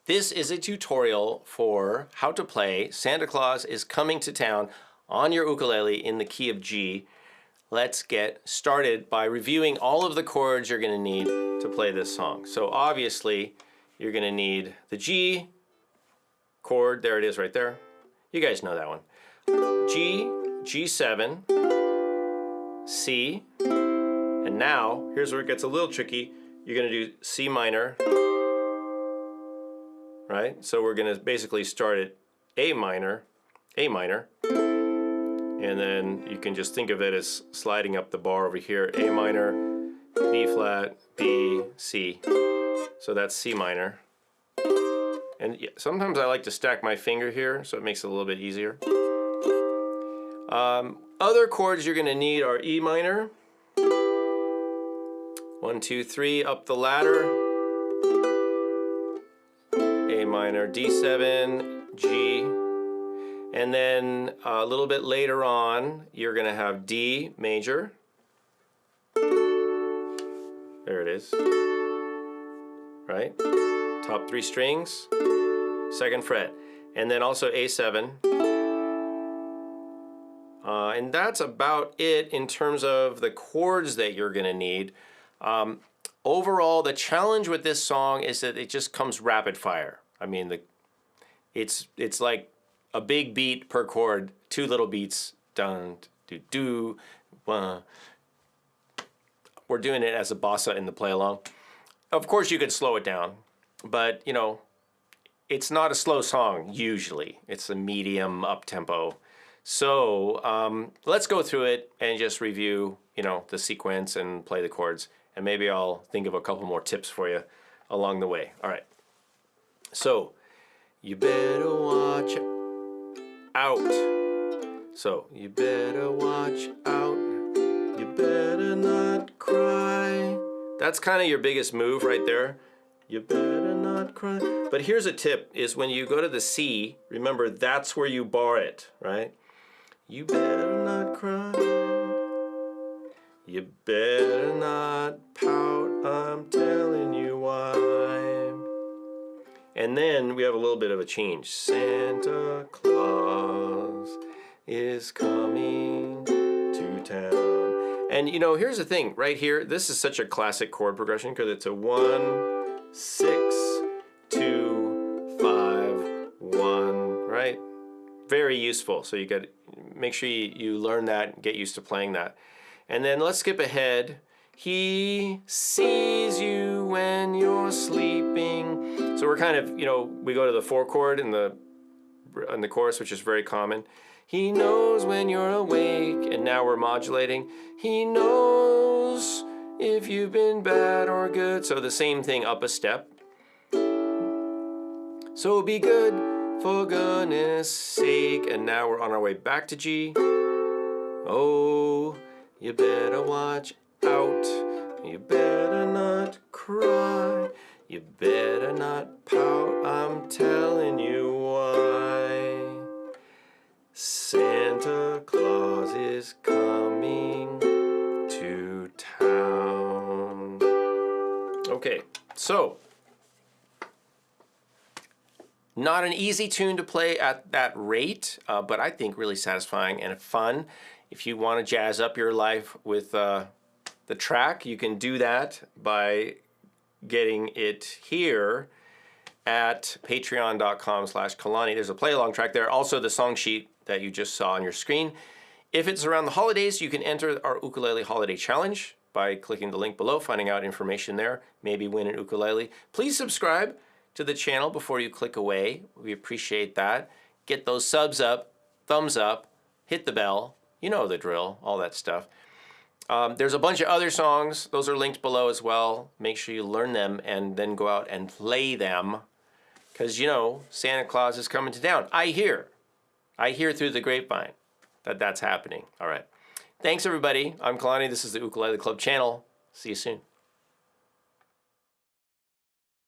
This is a tutorial for how to play Santa Claus is Coming to Town on your ukulele in the key of G. Let's get started by reviewing all of the chords you're going to need to play this song. So obviously you're going to need the G chord, there it is right there. You guys know that one. G, G7, C, and now here's where it gets a little tricky. You're going to do C minor, right? So we're going to basically start at A minor, and then you can just think of it as sliding up the bar over here, A minor, B flat, B, C. So that's C minor. And sometimes I like to stack my finger here, so it makes it a little bit easier. Other chords you're going to need are E minor, 1, 2, 3, up the ladder, A minor, D7, G, and then a little bit later on you're going to have D major, there it is, right, top 3 strings, 2nd fret, and then also A7. And that's about it in terms of the chords that you're going to need. Overall, the challenge with this song is that it just comes rapid fire. I mean, it's like a big beat per chord, 2 little beats, dun, do, do, one. We're doing it as a bossa in the play along. Of course, you could slow it down, but you know, it's not a slow song usually. It's a medium up tempo. So let's go through it and just review, you know, the sequence and play the chords. And maybe I'll think of a couple more tips for you along the way. All right. So you better watch out. So you better watch out. You better not cry. That's kind of your biggest move right there. You better not cry. But here's a tip, is when you go to the C, remember that's where you bar it, right? You better not cry. You better not pout, I'm telling you why. And then we have a little bit of a change. Santa Claus is coming to town. And you know, here's the thing, right here, this is such a classic chord progression because it's a 1, 6, 2, 5, 1, right? Very useful. So you got to make sure you learn that and get used to playing that. And then let's skip ahead. He sees you when you're sleeping. So we're kind of, you know, we go to the 4 chord in the chorus, which is very common. He knows when you're awake, and now we're modulating. He knows if you've been bad or good. So the same thing, up a step. So be good for goodness sake. And now we're on our way back to G. Oh, you better watch out. You better not cry. You better not pout. I'm telling you why. Santa Claus is coming to town. Okay, so not an easy tune to play at that rate, but I think really satisfying and fun. If you want to jazz up your life with the track, you can do that by getting it here at patreon.com/Kalani. There's a play along track there. Also the song sheet that you just saw on your screen. If it's around the holidays, you can enter our ukulele holiday challenge by clicking the link below, finding out information there, maybe win an ukulele. Please subscribe to the channel before you click away. We appreciate that. Get those subs up, thumbs up, hit the bell. You know the drill, all that stuff. There's a bunch of other songs. Those are linked below as well. Make sure you learn them and then go out and play them. Because, you know, Santa Claus is coming to town. I hear through the grapevine that that's happening. All right. Thanks, everybody. I'm Kalani. This is the Ukulele Club channel. See you soon.